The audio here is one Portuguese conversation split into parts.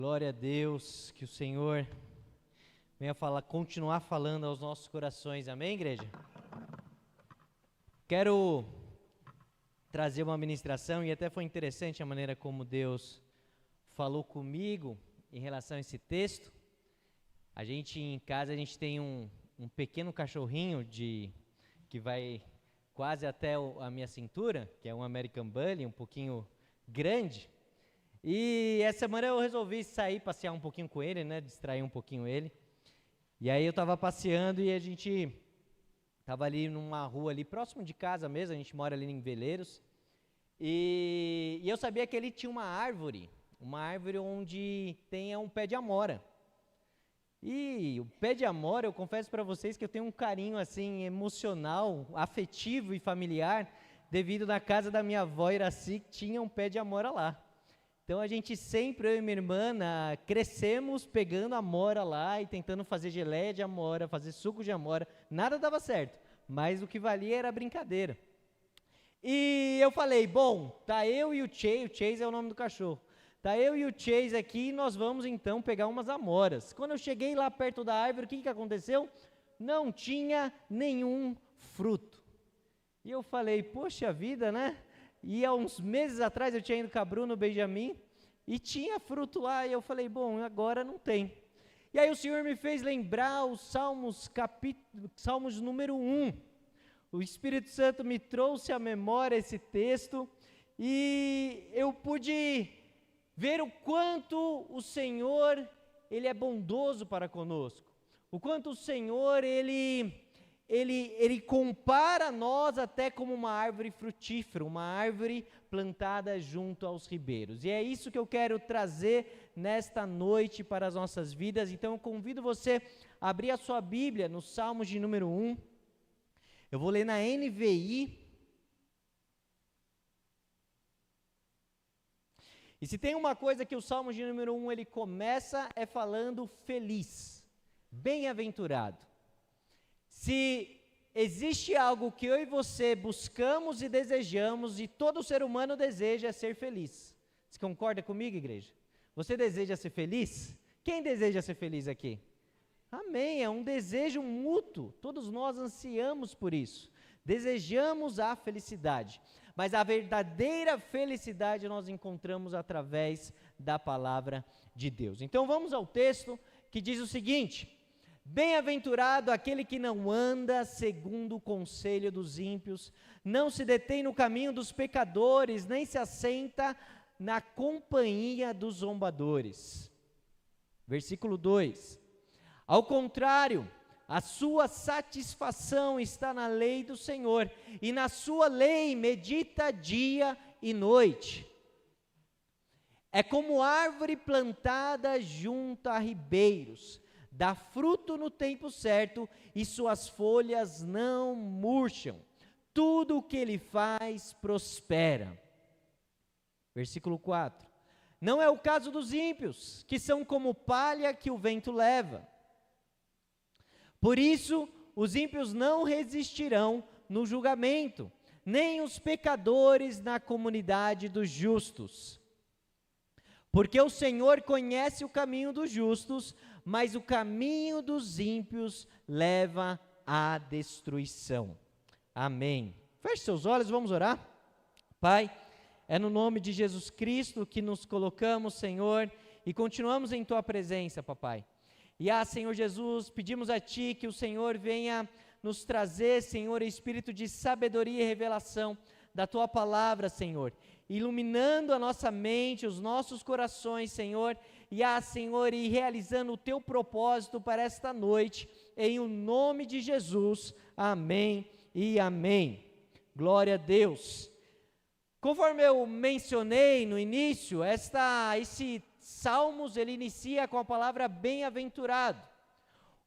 Glória a Deus, que o Senhor venha continuar falando aos nossos corações, amém, igreja? Quero trazer uma ministração, e até foi interessante a maneira como Deus falou comigo em relação a esse texto. A gente em casa, a gente tem um pequeno cachorrinho que vai quase até a minha cintura, que é um American Bully, um pouquinho grande. E essa semana eu resolvi sair, passear um pouquinho com ele, né, distrair um pouquinho ele. E aí eu estava passeando e a gente estava ali numa rua ali, próximo de casa mesmo, a gente mora ali em Veleiros. E eu sabia que ele tinha uma árvore onde tem um pé de amora. E o pé de amora, eu confesso para vocês que eu tenho um carinho assim emocional, afetivo e familiar, devido na casa da minha avó Iraci, que tinha um pé de amora lá. Então a gente sempre, eu e minha irmã, crescemos pegando amora lá e tentando fazer geleia de amora, fazer suco de amora. Nada dava certo, mas o que valia era a brincadeira. E eu falei, bom, tá eu e o Chase é o nome do cachorro. Tá eu e o Chase aqui e nós vamos então pegar umas amoras. Quando eu cheguei lá perto da árvore, o que aconteceu? Não tinha nenhum fruto. E eu falei, poxa vida, né? E há uns meses atrás eu tinha ido com a Bruna, o Benjamin, e tinha fruto lá, e eu falei, bom, agora não tem. E aí o Senhor me fez lembrar os Salmos número 1. O Espírito Santo me trouxe à memória esse texto, e eu pude ver o quanto o Senhor, Ele é bondoso para conosco. O quanto o Senhor, Ele compara nós até como uma árvore frutífera, uma árvore plantada junto aos ribeiros. E é isso que eu quero trazer nesta noite para as nossas vidas. Então eu convido você a abrir a sua Bíblia no Salmos de número 1. Eu vou ler na NVI. E se tem uma coisa que o Salmos de número 1 ele começa é falando feliz, bem-aventurado. Se existe algo que eu e você buscamos e desejamos, e todo ser humano deseja, é ser feliz. Você concorda comigo, igreja? Você deseja ser feliz? Quem deseja ser feliz aqui? Amém, é um desejo mútuo, todos nós ansiamos por isso. Desejamos a felicidade, mas a verdadeira felicidade nós encontramos através da palavra de Deus. Então vamos ao texto que diz o seguinte: bem-aventurado aquele que não anda segundo o conselho dos ímpios, não se detém no caminho dos pecadores, nem se assenta na companhia dos zombadores. Versículo 2: ao contrário, a sua satisfação está na lei do Senhor, e na sua lei medita dia e noite. É como árvore plantada junto a ribeiros, dá fruto no tempo certo, e suas folhas não murcham. Tudo o que ele faz prospera. Versículo 4. Não é o caso dos ímpios, que são como palha que o vento leva. Por isso, os ímpios não resistirão no julgamento, nem os pecadores na comunidade dos justos. Porque o Senhor conhece o caminho dos justos, mas o caminho dos ímpios leva à destruição. Amém. Feche seus olhos, vamos orar. Pai, é no nome de Jesus Cristo que nos colocamos, Senhor, e continuamos em Tua presença, papai. E Senhor Jesus, pedimos a Ti que o Senhor venha nos trazer, Senhor, espírito de sabedoria e revelação da Tua palavra, Senhor, iluminando a nossa mente, os nossos corações, Senhor, Senhor, e realizando o Teu propósito para esta noite, em o nome de Jesus, amém e amém. Glória a Deus. Conforme eu mencionei no início, esse Salmos, ele inicia com a palavra bem-aventurado.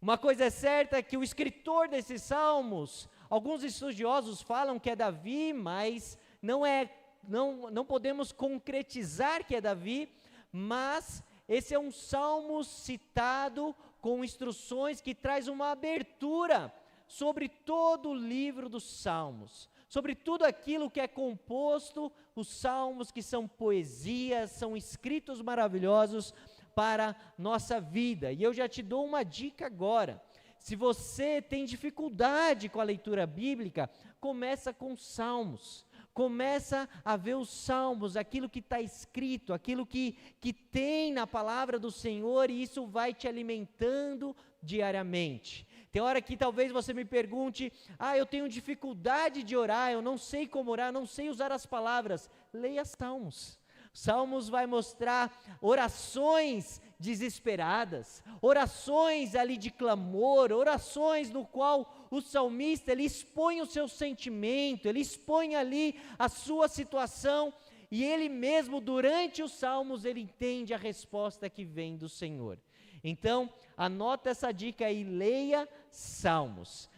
Uma coisa é certa, é que o escritor desses Salmos, alguns estudiosos falam que é Davi, mas não podemos concretizar que é Davi, mas esse é um Salmo citado com instruções que traz uma abertura sobre todo o livro dos Salmos, sobre tudo aquilo que é composto, os salmos que são poesias, são escritos maravilhosos para nossa vida. E eu já te dou uma dica agora. Se você tem dificuldade com a leitura bíblica, começa com Salmos. Começa a ver os Salmos, aquilo que está escrito, aquilo que tem na palavra do Senhor, e isso vai te alimentando diariamente. Tem hora que talvez você me pergunte, eu tenho dificuldade de orar, eu não sei como orar, não sei usar as palavras. Leia Salmos. Salmos vai mostrar orações desesperadas, orações ali de clamor, orações no qual o salmista, ele expõe o seu sentimento, ele expõe ali a sua situação, e ele mesmo, durante os salmos, ele entende a resposta que vem do Senhor. Então, anota essa dica aí, leia Salmos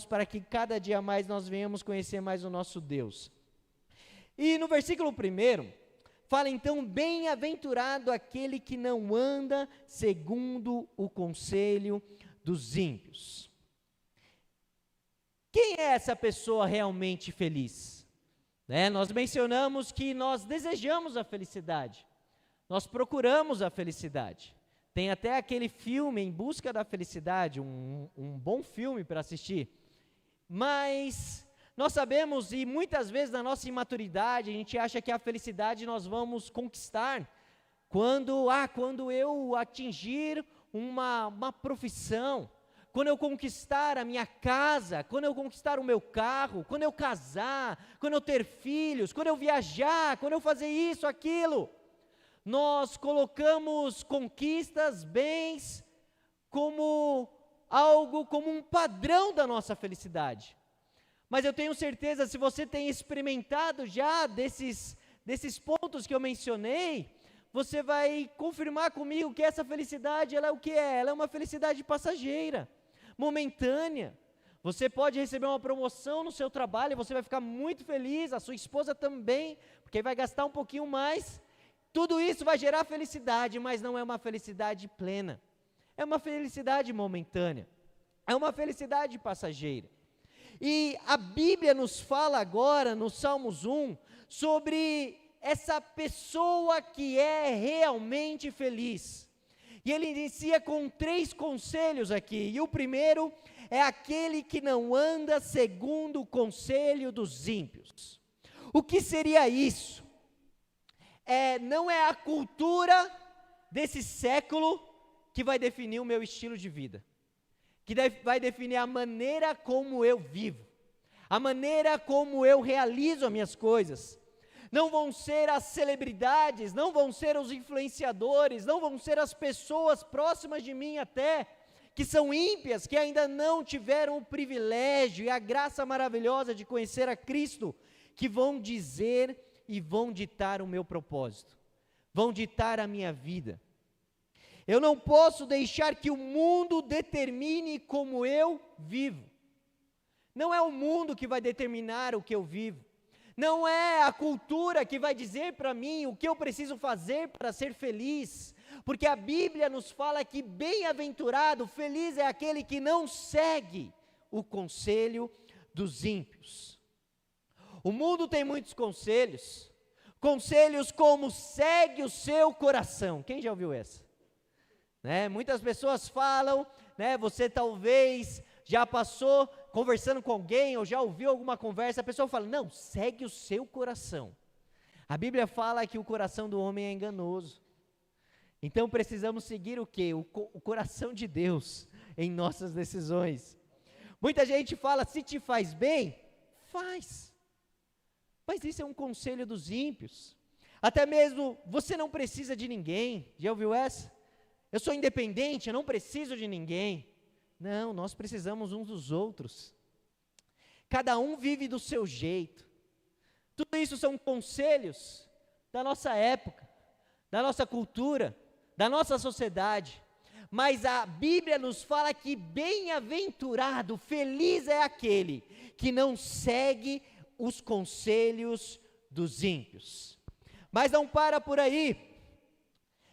para que cada dia mais nós venhamos conhecer mais o nosso Deus. E no versículo 1, fala então, bem-aventurado aquele que não anda segundo o conselho dos ímpios. Quem é essa pessoa realmente feliz? Nós mencionamos que nós desejamos a felicidade, nós procuramos a felicidade. Tem até aquele filme, Em Busca da Felicidade, um bom filme para assistir. Mas nós sabemos, e muitas vezes na nossa imaturidade, a gente acha que a felicidade nós vamos conquistar quando eu atingir uma profissão, quando eu conquistar a minha casa, quando eu conquistar o meu carro, quando eu casar, quando eu ter filhos, quando eu viajar, quando eu fazer isso, aquilo. Nós colocamos conquistas, bens, como um padrão da nossa felicidade. Mas eu tenho certeza, se você tem experimentado já desses pontos que eu mencionei, você vai confirmar comigo que essa felicidade, ela é o que é? Ela é uma felicidade passageira, momentânea. Você pode receber uma promoção no seu trabalho, você vai ficar muito feliz, a sua esposa também, porque vai gastar um pouquinho mais. Tudo isso vai gerar felicidade, mas não é uma felicidade plena. É uma felicidade momentânea. É uma felicidade passageira. E a Bíblia nos fala agora, no Salmos 1, sobre essa pessoa que é realmente feliz. E ele inicia com 3 conselhos aqui. E o primeiro é aquele que não anda segundo o conselho dos ímpios. O que seria isso? Não é a cultura desse século que vai definir o meu estilo de vida, que vai definir a maneira como eu vivo, a maneira como eu realizo as minhas coisas. Não vão ser as celebridades, não vão ser os influenciadores, não vão ser as pessoas próximas de mim até, que são ímpias, que ainda não tiveram o privilégio e a graça maravilhosa de conhecer a Cristo, que vão dizer e vão ditar o meu propósito, vão ditar a minha vida. Eu não posso deixar que o mundo determine como eu vivo. Não é o mundo que vai determinar o que eu vivo. Não é a cultura que vai dizer para mim o que eu preciso fazer para ser feliz. Porque a Bíblia nos fala que bem-aventurado, feliz é aquele que não segue o conselho dos ímpios. O mundo tem muitos conselhos como segue o seu coração. Quem já ouviu essa? Muitas pessoas falam, você talvez já passou conversando com alguém, ou já ouviu alguma conversa, a pessoa fala, não, segue o seu coração. A Bíblia fala que o coração do homem é enganoso. Então precisamos seguir o quê? O coração de Deus em nossas decisões. Muita gente fala, se te faz bem, faz. Mas isso é um conselho dos ímpios. Até mesmo, você não precisa de ninguém. Já ouviu essa? Eu sou independente, eu não preciso de ninguém. Não, nós precisamos uns dos outros. Cada um vive do seu jeito. Tudo isso são conselhos da nossa época, da nossa cultura, da nossa sociedade. Mas a Bíblia nos fala que bem-aventurado, feliz é aquele que não segue os conselhos dos ímpios. Mas não para por aí.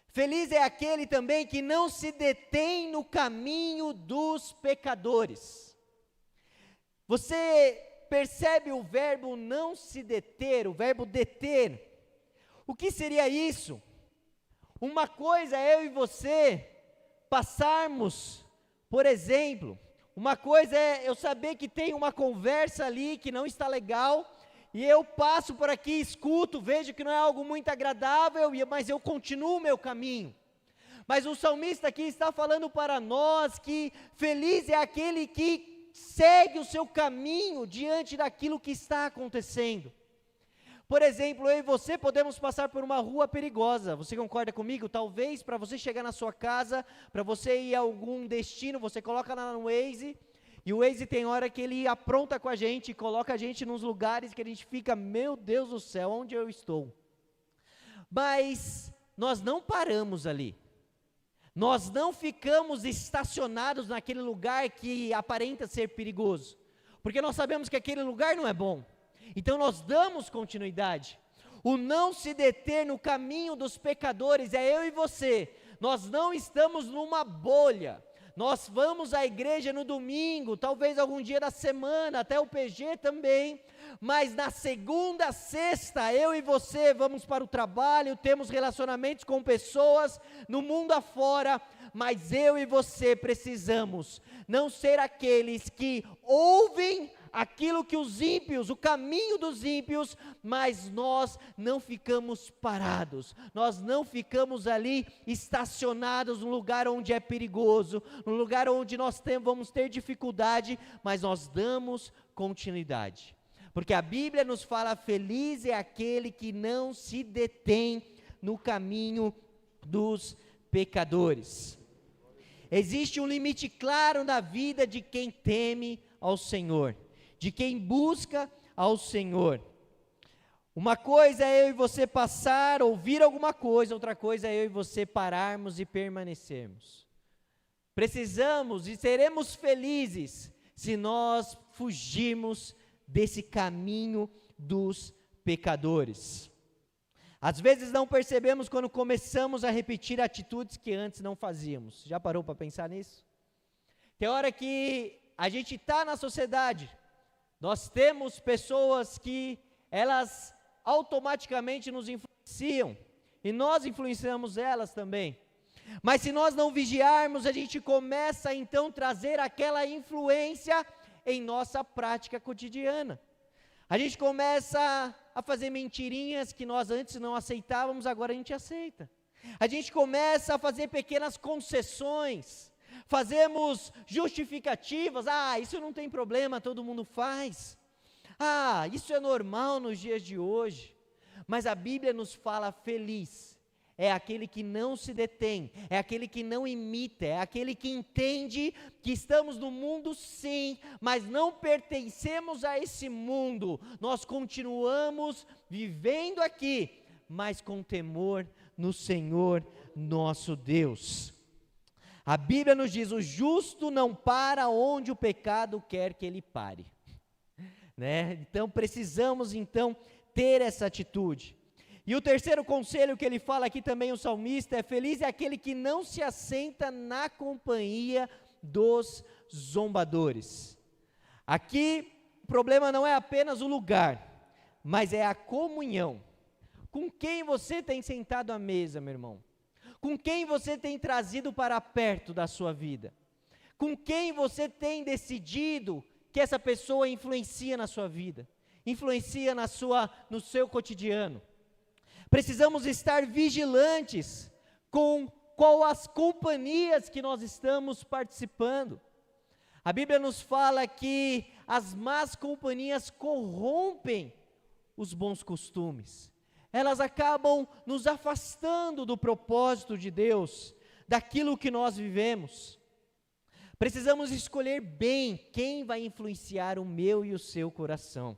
Feliz é aquele também que não se detém no caminho dos pecadores. Você percebe o verbo não se deter, o verbo deter? O que seria isso? Uma coisa é eu e você passarmos, por exemplo, uma coisa é eu saber que tem uma conversa ali que não está legal, e eu passo por aqui, escuto, vejo que não é algo muito agradável, mas eu continuo o meu caminho. Mas o salmista aqui está falando para nós que feliz é aquele que segue o seu caminho diante daquilo que está acontecendo. Por exemplo, eu e você podemos passar por uma rua perigosa, você concorda comigo? Talvez para você chegar na sua casa, para você ir a algum destino, você coloca lá no Waze, e o Waze tem hora que ele apronta com a gente, coloca a gente nos lugares que a gente fica, meu Deus do céu, onde eu estou? Mas nós não paramos ali, nós não ficamos estacionados naquele lugar que aparenta ser perigoso, porque nós sabemos que aquele lugar não é bom. Então nós damos continuidade. O não se deter no caminho dos pecadores é eu e você. Nós não estamos numa bolha. Nós vamos à igreja no domingo, talvez algum dia da semana, até o PG também, mas na segunda, sexta, eu e você vamos para o trabalho, temos relacionamentos com pessoas no mundo afora, mas eu e você precisamos não ser aqueles que ouvem aquilo que os ímpios, o caminho dos ímpios, mas nós não ficamos parados, nós não ficamos ali estacionados no lugar onde é perigoso, no lugar onde nós vamos ter dificuldade, mas nós damos continuidade, porque a Bíblia nos fala, feliz é aquele que não se detém no caminho dos pecadores. Existe um limite claro na vida de quem teme ao Senhor, de quem busca ao Senhor. Uma coisa é eu e você passar, ouvir alguma coisa, outra coisa é eu e você pararmos e permanecermos. Precisamos e seremos felizes se nós fugirmos desse caminho dos pecadores. Às vezes não percebemos quando começamos a repetir atitudes que antes não fazíamos. Já parou para pensar nisso? Tem hora que a gente está na sociedade, nós temos pessoas que elas automaticamente nos influenciam, e nós influenciamos elas também, mas se nós não vigiarmos, a gente começa então a trazer aquela influência em nossa prática cotidiana, a gente começa a fazer mentirinhas que nós antes não aceitávamos, agora a gente aceita, a gente começa a fazer pequenas concessões, fazemos justificativas, isso não tem problema, todo mundo faz, isso é normal nos dias de hoje, mas a Bíblia nos fala, feliz é aquele que não se detém, é aquele que não imita, é aquele que entende que estamos no mundo sim, mas não pertencemos a esse mundo, nós continuamos vivendo aqui, mas com temor no Senhor nosso Deus. A Bíblia nos diz, o justo não para onde o pecado quer que ele pare, né? Então precisamos ter essa atitude. E o terceiro conselho que ele fala aqui também, o salmista, é feliz é aquele que não se assenta na companhia dos zombadores. Aqui o problema não é apenas o lugar, mas é a comunhão. Com quem você tem sentado à mesa, meu irmão? Com quem você tem trazido para perto da sua vida? Com quem você tem decidido que essa pessoa influencia na sua vida? Influencia no seu cotidiano? Precisamos estar vigilantes com qual as companhias que nós estamos participando. A Bíblia nos fala que as más companhias corrompem os bons costumes. Elas acabam nos afastando do propósito de Deus, daquilo que nós vivemos. Precisamos escolher bem quem vai influenciar o meu e o seu coração.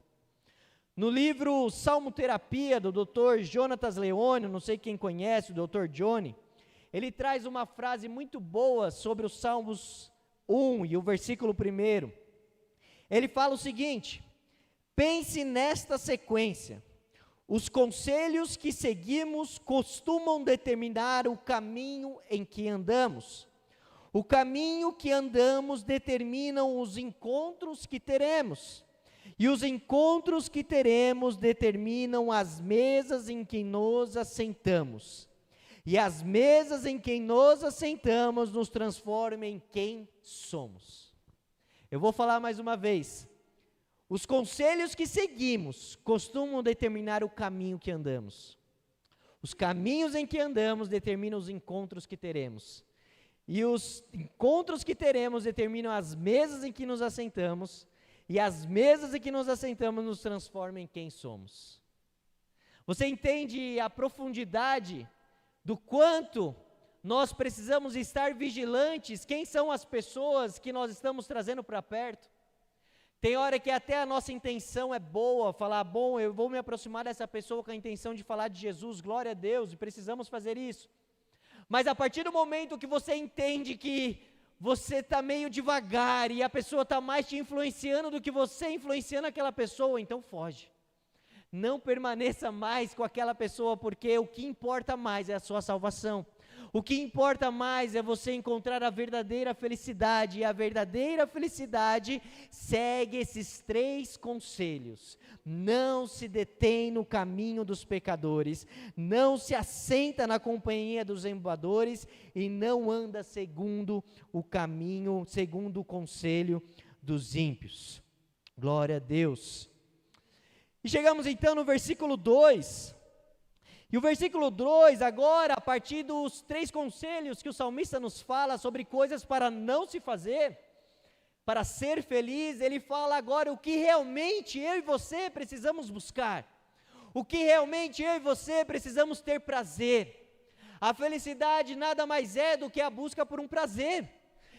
No livro Salmo Terapia, do Dr. Jonatas Leone, não sei quem conhece, o Dr. Johnny, ele traz uma frase muito boa sobre os Salmos 1 e o versículo 1. Ele fala o seguinte: pense nesta sequência. Os conselhos que seguimos costumam determinar o caminho em que andamos. O caminho que andamos determinam os encontros que teremos. E os encontros que teremos determinam as mesas em que nos assentamos. e as mesas em que nos assentamos nos transformam em quem somos. Eu vou falar mais uma vez. Os conselhos que seguimos costumam determinar o caminho que andamos. Os caminhos em que andamos determinam os encontros que teremos. E os encontros que teremos determinam as mesas em que nos assentamos, e as mesas em que nos assentamos nos transformam em quem somos. Você entende a profundidade do quanto nós precisamos estar vigilantes? Quem são as pessoas que nós estamos trazendo para perto? Tem hora que até a nossa intenção é boa, falar, bom, eu vou me aproximar dessa pessoa com a intenção de falar de Jesus, glória a Deus, e precisamos fazer isso. Mas a partir do momento que você entende que você está meio devagar e a pessoa está mais te influenciando do que você influenciando aquela pessoa, então foge. Não permaneça mais com aquela pessoa, porque o que importa mais é a sua salvação. O que importa mais é você encontrar a verdadeira felicidade, e a verdadeira felicidade segue esses 3 conselhos. Não se detém no caminho dos pecadores, não se assenta na companhia dos zombadores e não anda segundo o caminho, segundo o conselho dos ímpios. Glória a Deus. E chegamos então no versículo 2. E o versículo 2, agora, a partir dos 3 conselhos que o salmista nos fala sobre coisas para não se fazer, para ser feliz, ele fala agora o que realmente eu e você precisamos buscar, o que realmente eu e você precisamos ter prazer. A felicidade nada mais é do que a busca por um prazer,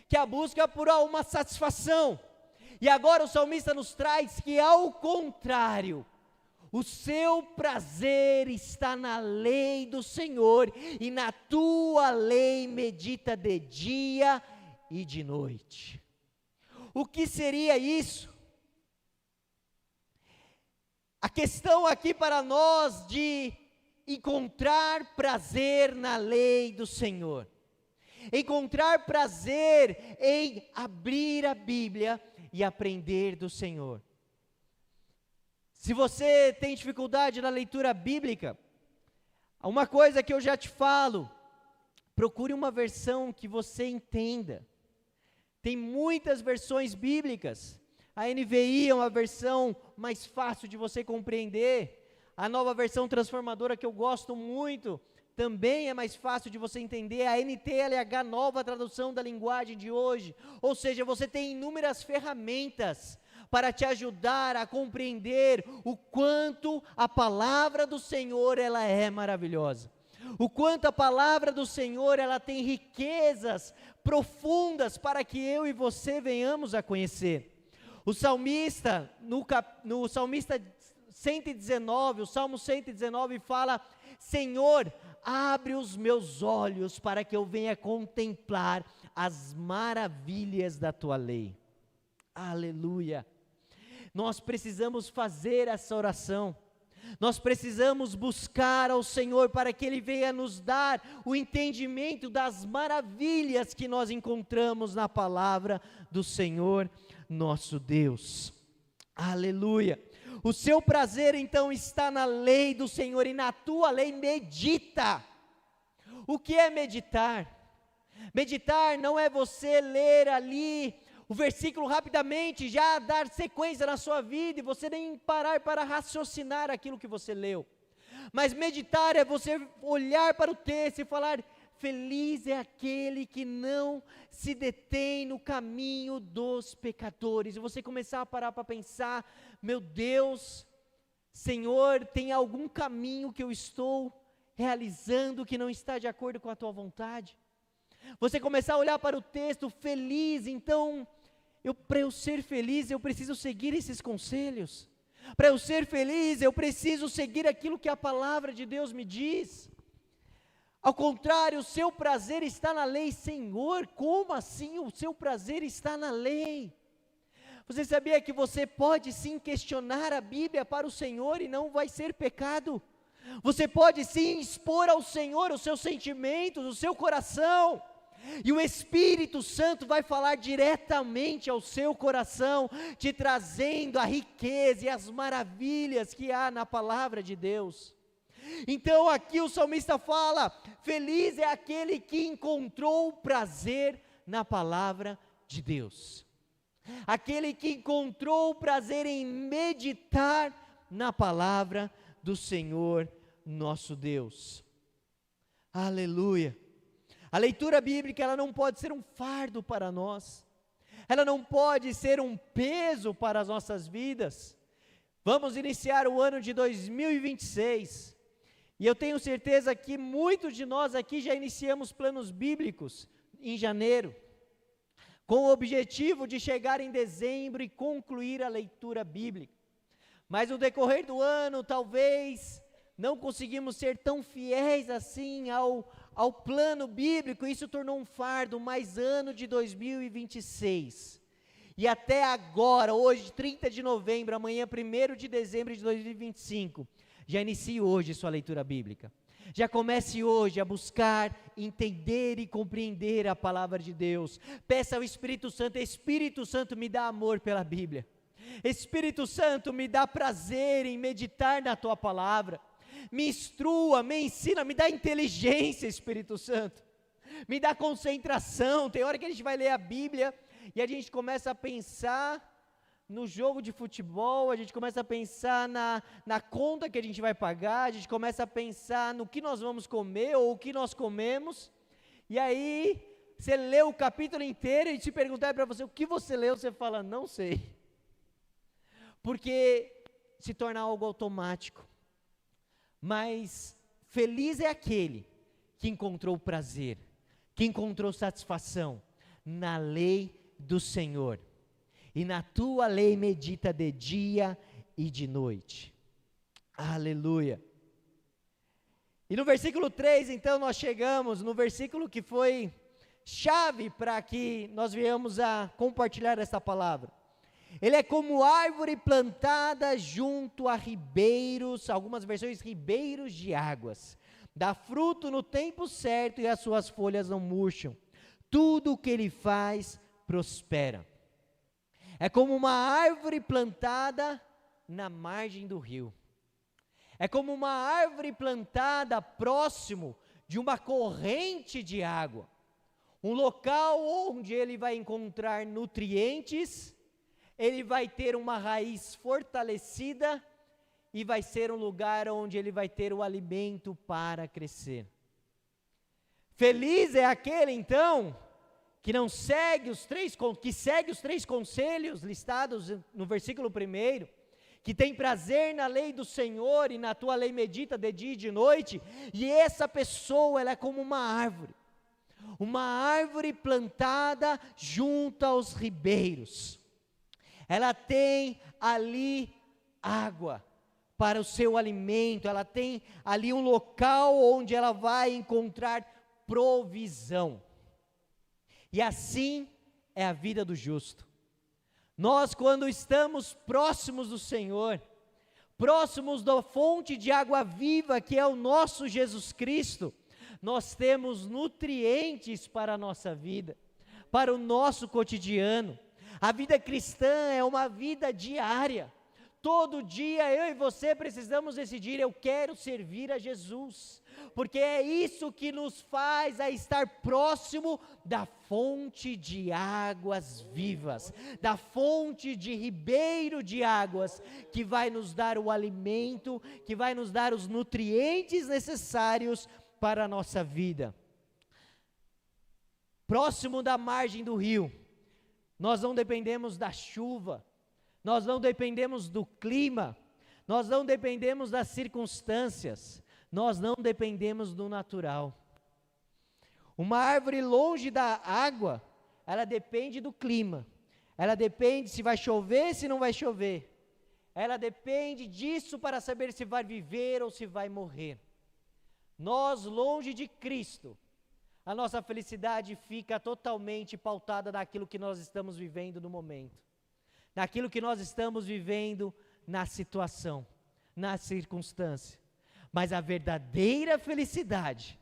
que a busca por uma satisfação. E agora o salmista nos traz que, ao contrário, o seu prazer está na lei do Senhor, e na tua lei medita de dia e de noite. O que seria isso? A questão aqui para nós de encontrar prazer na lei do Senhor. Encontrar prazer em abrir a Bíblia e aprender do Senhor. Se você tem dificuldade na leitura bíblica, uma coisa que eu já te falo, procure uma versão que você entenda. Tem muitas versões bíblicas. A NVI é uma versão mais fácil de você compreender. A nova versão transformadora, que eu gosto muito, também é mais fácil de você entender. A NTLH, nova tradução da linguagem de hoje. Ou seja, você tem inúmeras ferramentas para te ajudar a compreender o quanto a palavra do Senhor ela é maravilhosa. O quanto a palavra do Senhor ela tem riquezas profundas para que eu e você venhamos a conhecer. O salmista, no Salmista 119, o Salmo 119 fala: Senhor, abre os meus olhos para que eu venha contemplar as maravilhas da tua lei. Aleluia! Nós precisamos fazer essa oração, nós precisamos buscar ao Senhor para que Ele venha nos dar o entendimento das maravilhas que nós encontramos na palavra do Senhor, nosso Deus. Aleluia! O seu prazer então está na lei do Senhor, e na tua lei medita. O que é meditar? Meditar não é você ler ali o versículo rapidamente, já dar sequência na sua vida, e você nem parar para raciocinar aquilo que você leu. Mas meditar é você olhar para o texto e falar: feliz é aquele que não se detém no caminho dos pecadores. E você começar a parar para pensar: meu Deus, Senhor, tem algum caminho que eu estou realizando que não está de acordo com a tua vontade? Você começar a olhar para o texto, feliz, então, para eu ser feliz, eu preciso seguir esses conselhos. Para eu ser feliz, eu preciso seguir aquilo que a palavra de Deus me diz. Ao contrário, o seu prazer está na lei. Senhor, como assim o seu prazer está na lei? Você sabia que você pode sim questionar a Bíblia para o Senhor e não vai ser pecado? Você pode sim expor ao Senhor os seus sentimentos, o seu coração, e o Espírito Santo vai falar diretamente ao seu coração, te trazendo a riqueza e as maravilhas que há na palavra de Deus. Então aqui o salmista fala: feliz é aquele que encontrou prazer na palavra de Deus. Aquele que encontrou prazer em meditar na palavra do Senhor nosso Deus. Aleluia. A leitura bíblica, ela não pode ser um fardo para nós. Ela não pode ser um peso para as nossas vidas. Vamos iniciar o ano de 2026. E eu tenho certeza que muitos de nós aqui já iniciamos planos bíblicos em janeiro, com o objetivo de chegar em dezembro e concluir a leitura bíblica. Mas no decorrer do ano, talvez não conseguimos ser tão fiéis assim ao plano bíblico, isso tornou um fardo, mais ano de 2026. E até agora, hoje, 30 de novembro, amanhã, 1º de dezembro de 2025, já inicie hoje sua leitura bíblica. Já comece hoje a buscar, entender e compreender a palavra de Deus. Peça ao Espírito Santo, me dá amor pela Bíblia. Espírito Santo, me dá prazer em meditar na tua palavra. Me instrua, me ensina, me dá inteligência, Espírito Santo. Me dá concentração. Tem hora que a gente vai ler a Bíblia e a gente começa a pensar no jogo de futebol, a gente começa a pensar na conta que a gente vai pagar, a gente começa a pensar no que nós vamos comer ou o que nós comemos, e aí você lê o capítulo inteiro e te perguntar para você o que você leu, você fala, não sei, porque se torna algo automático. Mas feliz é aquele que encontrou prazer, que encontrou satisfação na lei do Senhor. E na tua lei medita de dia e de noite. Aleluia. E no versículo 3, então, nós chegamos no versículo que foi chave para que nós viemos a compartilhar essa palavra. Ele é como árvore plantada junto a ribeiros, algumas versões, ribeiros de águas. Dá fruto no tempo certo e as suas folhas não murcham. Tudo o que ele faz prospera. É como uma árvore plantada na margem do rio. É como uma árvore plantada próximo de uma corrente de água. Um local onde ele vai encontrar nutrientes, ele vai ter uma raiz fortalecida e vai ser um lugar onde ele vai ter o alimento para crescer. Feliz é aquele, então, que segue os três conselhos listados no versículo 1, que tem prazer na lei do Senhor e na tua lei medita de dia e de noite, e essa pessoa, ela é como uma árvore plantada junto aos ribeiros. Ela tem ali água para o seu alimento, ela tem ali um local onde ela vai encontrar provisão. E assim é a vida do justo. Nós, quando estamos próximos do Senhor, próximos da fonte de água viva, que é o nosso Jesus Cristo, nós temos nutrientes para a nossa vida, para o nosso cotidiano. A vida cristã é uma vida diária. Todo dia eu e você precisamos decidir, eu quero servir a Jesus, porque é isso que nos faz a estar próximo da fonte de águas vivas, da fonte de ribeiro de águas, que vai nos dar o alimento, que vai nos dar os nutrientes necessários para a nossa vida. Próximo da margem do rio, nós não dependemos da chuva, nós não dependemos do clima, nós não dependemos das circunstâncias, nós não dependemos do natural. Uma árvore longe da água, ela depende do clima, ela depende se vai chover, se não vai chover, ela depende disso para saber se vai viver ou se vai morrer. Nós, longe de Cristo, a nossa felicidade fica totalmente pautada naquilo que nós estamos vivendo no momento, naquilo que nós estamos vivendo na situação, na circunstância. Mas a verdadeira felicidade,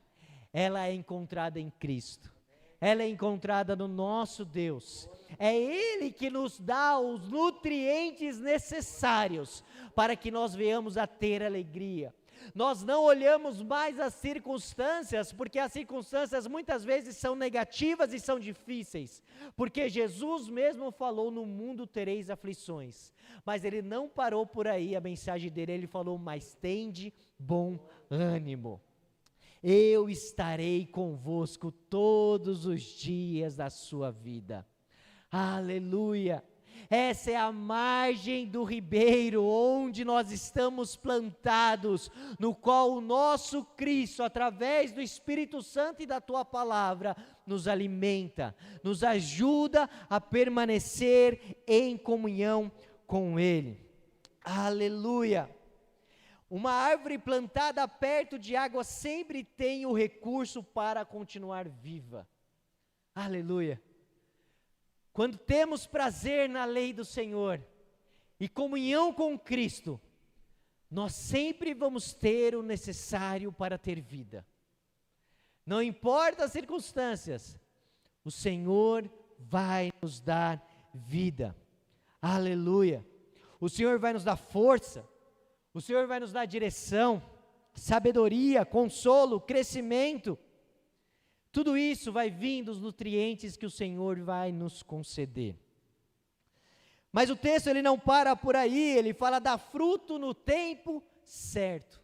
ela é encontrada em Cristo, ela é encontrada no nosso Deus. É Ele que nos dá os nutrientes necessários para que nós venhamos a ter alegria, Nós não olhamos mais as circunstâncias, porque as circunstâncias muitas vezes são negativas e são difíceis, porque Jesus mesmo falou: no mundo tereis aflições, mas ele não parou por aí a mensagem dele, ele falou: mas tende bom ânimo, eu estarei convosco todos os dias da sua vida. Aleluia! Essa é a margem do ribeiro, onde nós estamos plantados, no qual o nosso Cristo, através do Espírito Santo e da Tua Palavra, nos alimenta, nos ajuda a permanecer em comunhão com Ele. Aleluia! Uma árvore plantada perto de água sempre tem o recurso para continuar viva. Aleluia! Quando temos prazer na lei do Senhor e comunhão com Cristo, nós sempre vamos ter o necessário para ter vida. Não importa as circunstâncias, o Senhor vai nos dar vida. Aleluia! O Senhor vai nos dar força, o Senhor vai nos dar direção, sabedoria, consolo, crescimento. Tudo isso vai vir dos nutrientes que o Senhor vai nos conceder. Mas o texto ele não para por aí, ele fala: dar fruto no tempo certo.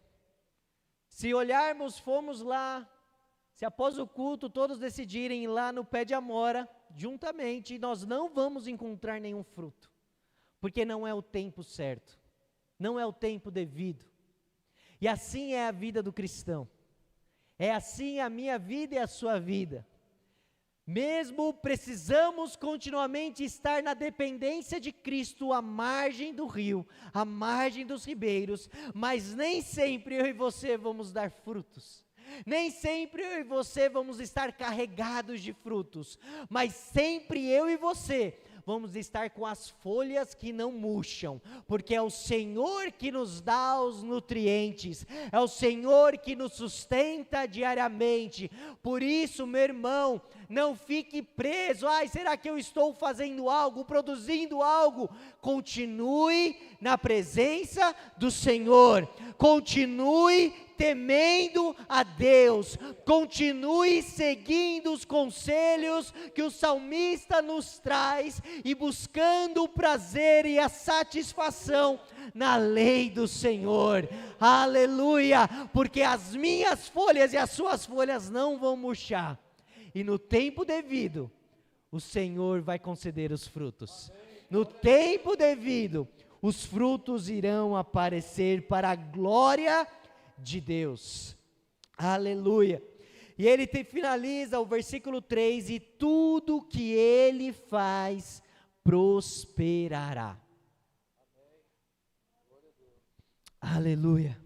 Se olharmos, fomos lá, se após o culto todos decidirem ir lá no pé de amora, juntamente, nós não vamos encontrar nenhum fruto, porque não é o tempo certo, não é o tempo devido. E assim é a vida do cristão. É assim a minha vida e a sua vida. Mesmo precisamos continuamente estar na dependência de Cristo, à margem do rio, à margem dos ribeiros, mas nem sempre eu e você vamos dar frutos. Nem sempre eu e você vamos estar carregados de frutos, mas sempre eu e você vamos estar com as folhas que não murcham, porque é o Senhor que nos dá os nutrientes, é o Senhor que nos sustenta diariamente. Por isso, meu irmão, não fique preso: ai, será que eu estou fazendo algo, produzindo algo? Continue na presença do Senhor, continue temendo a Deus, continue seguindo os conselhos que o salmista nos traz e buscando o prazer e a satisfação na lei do Senhor. Aleluia! Porque as minhas folhas e as suas folhas não vão murchar, e no tempo devido o Senhor vai conceder os frutos. No tempo devido os frutos irão aparecer para a glória de Deus. Aleluia! E ele finaliza o versículo 3: e tudo que ele faz prosperará. Aleluia!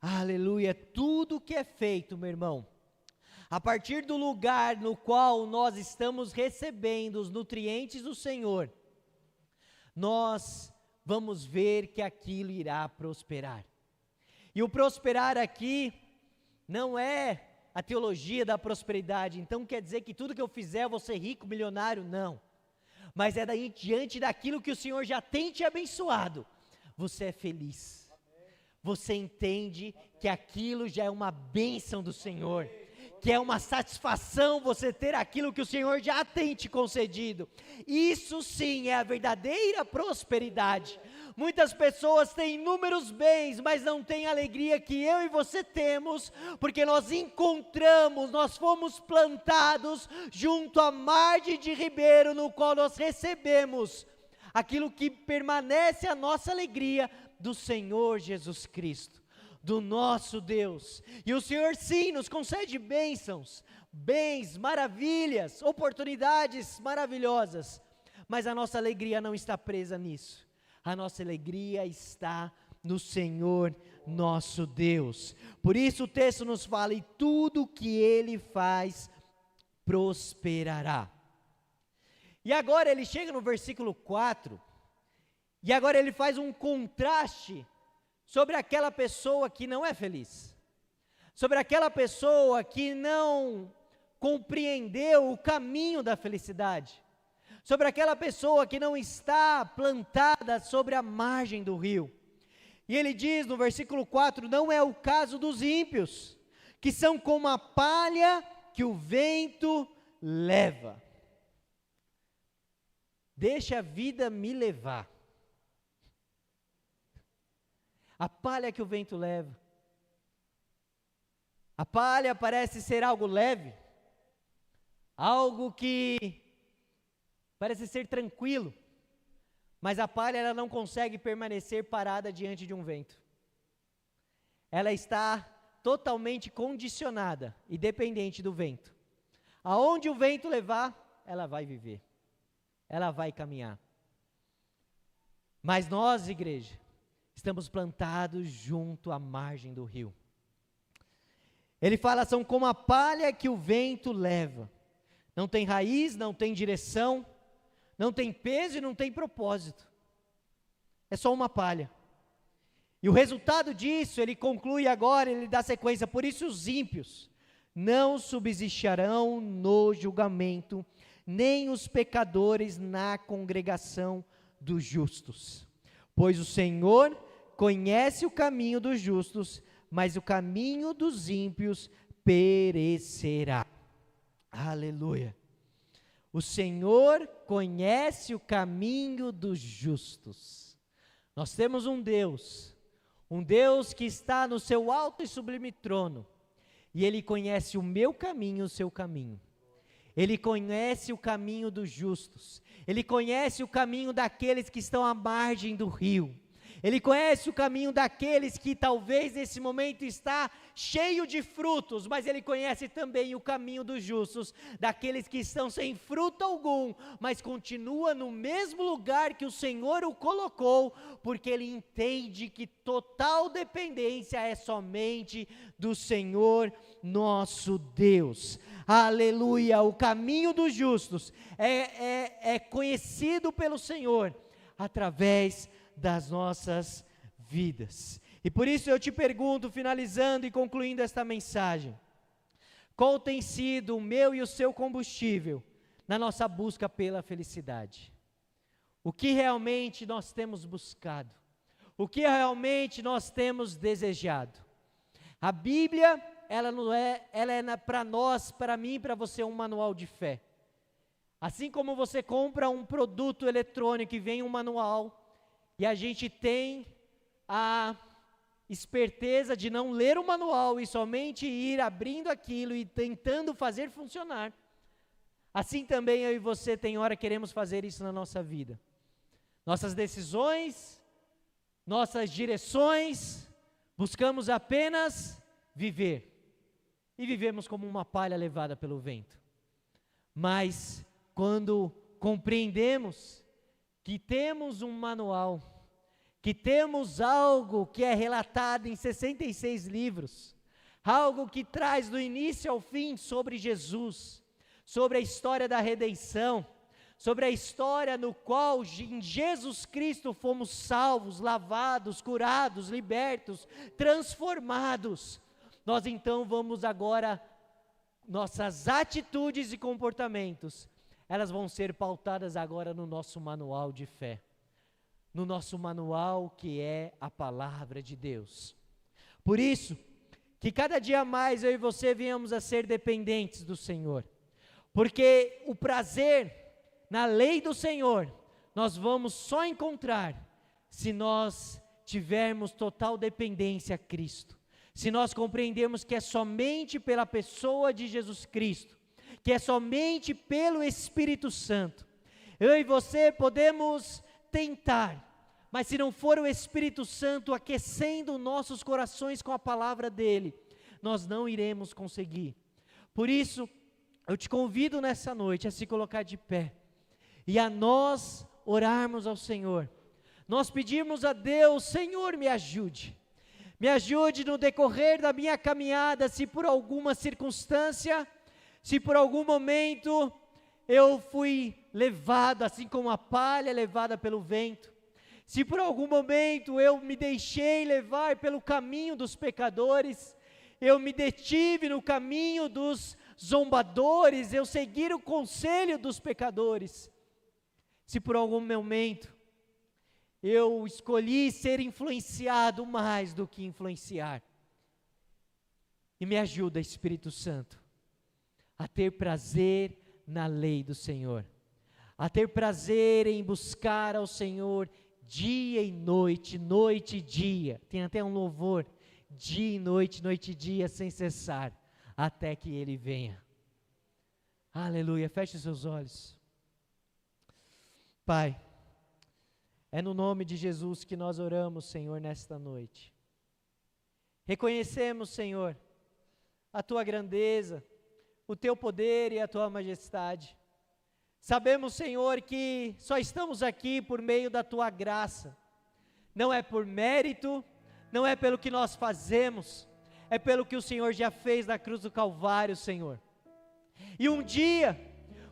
Aleluia! Tudo que é feito, meu irmão, a partir do lugar no qual nós estamos recebendo os nutrientes do Senhor, nós vamos ver que aquilo irá prosperar. E o prosperar aqui não é a teologia da prosperidade, então quer dizer que tudo que eu fizer eu vou ser rico, milionário, não. Mas é daí diante daquilo que o Senhor já tem te abençoado, você é feliz. Você entende que aquilo já é uma bênção do Senhor, que é uma satisfação você ter aquilo que o Senhor já tem te concedido. Isso sim é a verdadeira prosperidade. Muitas pessoas têm inúmeros bens, mas não têm a alegria que eu e você temos, porque nós fomos plantados junto à margem de ribeiro, no qual nós recebemos aquilo que permanece a nossa alegria do Senhor Jesus Cristo, do nosso Deus. E o Senhor sim nos concede bênçãos, bens, maravilhas, oportunidades maravilhosas, mas a nossa alegria não está presa nisso. A nossa alegria está no Senhor nosso Deus. Por isso o texto nos fala: e tudo que Ele faz prosperará. E agora ele chega no versículo 4, e agora ele faz um contraste sobre aquela pessoa que não é feliz, sobre aquela pessoa que não compreendeu o caminho da felicidade, sobre aquela pessoa que não está plantada sobre a margem do rio. E ele diz no versículo 4, não é o caso dos ímpios, que são como a palha que o vento leva. Deixa a vida me levar. A palha que o vento leva. A palha parece ser algo leve, algo que parece ser tranquilo, mas a palha ela não consegue permanecer parada diante de um vento. Ela está totalmente condicionada e dependente do vento. Aonde o vento levar, ela vai viver, ela vai caminhar. Mas nós, igreja, estamos plantados junto à margem do rio. Ele fala, são como a palha que o vento leva. Não tem raiz, não tem direção, não tem peso e não tem propósito. É só uma palha. E o resultado disso, ele conclui agora, ele dá sequência, por isso os ímpios não subsistirão no julgamento, nem os pecadores na congregação dos justos. Pois o Senhor conhece o caminho dos justos, mas o caminho dos ímpios perecerá. Aleluia. O Senhor conhece o caminho dos justos. Nós temos um Deus que está no seu alto e sublime trono, e Ele conhece o meu caminho e o seu caminho. Ele conhece o caminho dos justos, Ele conhece o caminho daqueles que estão à margem do rio. Ele conhece o caminho daqueles que talvez nesse momento está cheio de frutos, mas Ele conhece também o caminho dos justos, daqueles que estão sem fruto algum, mas continua no mesmo lugar que o Senhor o colocou, porque ele entende que total dependência é somente do Senhor nosso Deus. Aleluia! O caminho dos justos é conhecido pelo Senhor através das nossas vidas. E por isso eu te pergunto, finalizando e concluindo esta mensagem, qual tem sido o meu e o seu combustível na nossa busca pela felicidade? O que realmente nós temos buscado? O que realmente nós temos desejado? A Bíblia, ela é para nós, para mim e para você, um manual de fé. Assim como você compra um produto eletrônico e vem um manual, e a gente tem a esperteza de não ler o manual e somente ir abrindo aquilo e tentando fazer funcionar. Assim também eu e você tem hora queremos fazer isso na nossa vida. Nossas decisões, nossas direções, buscamos apenas viver. E vivemos como uma palha levada pelo vento. Mas quando compreendemos que temos um manual, que temos algo que é relatado em 66 livros, algo que traz do início ao fim sobre Jesus, sobre a história da redenção, sobre a história no qual em Jesus Cristo fomos salvos, lavados, curados, libertos, transformados. Nós então vamos agora, nossas atitudes e comportamentos, elas vão ser pautadas agora no nosso manual de fé, no nosso manual que é a palavra de Deus. Por isso, que cada dia mais eu e você venhamos a ser dependentes do Senhor, porque o prazer na lei do Senhor, nós vamos só encontrar se nós tivermos total dependência a Cristo, se nós compreendermos que é somente pela pessoa de Jesus Cristo, que é somente pelo Espírito Santo. Eu e você podemos tentar, mas se não for o Espírito Santo aquecendo nossos corações com a palavra dele, nós não iremos conseguir. Por isso, eu te convido nessa noite a se colocar de pé, e a nós orarmos ao Senhor, nós pedimos a Deus: Senhor, me ajude no decorrer da minha caminhada, se por alguma circunstância, se por algum momento eu fui levado, assim como a palha levada pelo vento, se por algum momento eu me deixei levar pelo caminho dos pecadores, eu me detive no caminho dos zombadores, eu segui o conselho dos pecadores, se por algum momento eu escolhi ser influenciado mais do que influenciar. E me ajuda, Espírito Santo, a ter prazer na lei do Senhor, a ter prazer em buscar ao Senhor dia e noite, noite e dia. Tem até um louvor, dia e noite, noite e dia, sem cessar, até que Ele venha. Aleluia, feche os seus olhos. Pai, é no nome de Jesus que nós oramos, Senhor, nesta noite. Reconhecemos, Senhor, a Tua grandeza, o Teu poder e a Tua majestade. Sabemos, Senhor, que só estamos aqui por meio da Tua graça. Não é por mérito, não é pelo que nós fazemos, é pelo que o Senhor já fez na cruz do Calvário, Senhor. E um dia,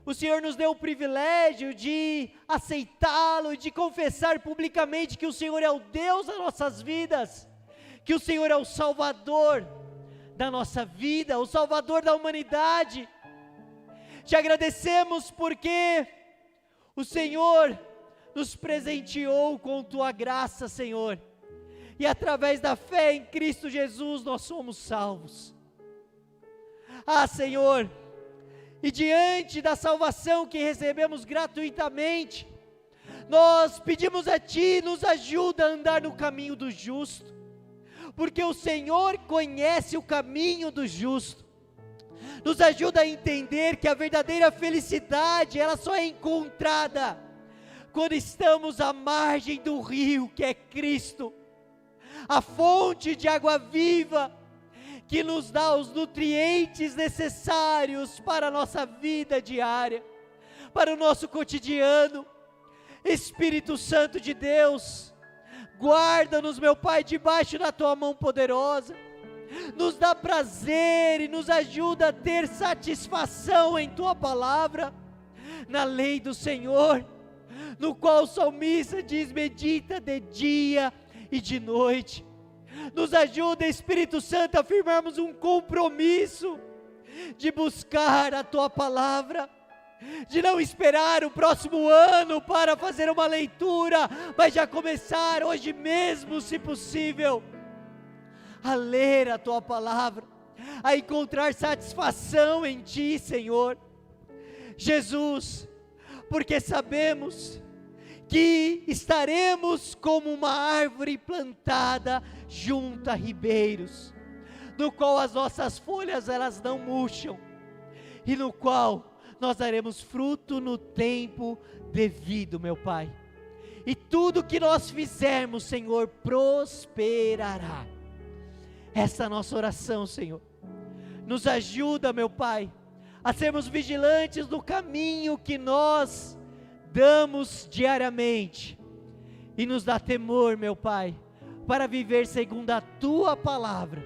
o Senhor nos deu o privilégio de aceitá-lo, de confessar publicamente que o Senhor é o Deus das nossas vidas, que o Senhor é o Salvador da nossa vida, o Salvador da humanidade. Te agradecemos porque o Senhor nos presenteou com Tua graça, Senhor, e através da fé em Cristo Jesus nós somos salvos. Ah, Senhor, e diante da salvação que recebemos gratuitamente, nós pedimos a Ti, nos ajuda a andar no caminho do justo, porque o Senhor conhece o caminho do justo. Nos ajuda a entender que a verdadeira felicidade, ela só é encontrada quando estamos à margem do rio que é Cristo, a fonte de água viva, que nos dá os nutrientes necessários para a nossa vida diária, para o nosso cotidiano. Espírito Santo de Deus, guarda-nos, meu Pai, debaixo da Tua mão poderosa, nos dá prazer e nos ajuda a ter satisfação em Tua palavra, na lei do Senhor, no qual o salmista diz: medita de dia e de noite. Nos ajuda, Espírito Santo, a firmarmos um compromisso de buscar a Tua palavra, de não esperar o próximo ano para fazer uma leitura, mas já começar hoje mesmo, se possível, a ler a Tua palavra, a encontrar satisfação em Ti, Senhor. Jesus, porque sabemos que estaremos como uma árvore plantada junto a ribeiros, no qual as nossas folhas elas não murcham, e no qual nós daremos fruto no tempo devido, meu Pai. E tudo que nós fizermos, Senhor, prosperará. Essa é a nossa oração, Senhor. Nos ajuda, meu Pai, a sermos vigilantes no caminho que nós damos diariamente, e nos dá temor, meu Pai, para viver segundo a Tua palavra,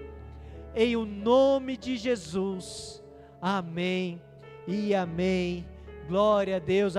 em o nome de Jesus, amém e amém. Glória a Deus.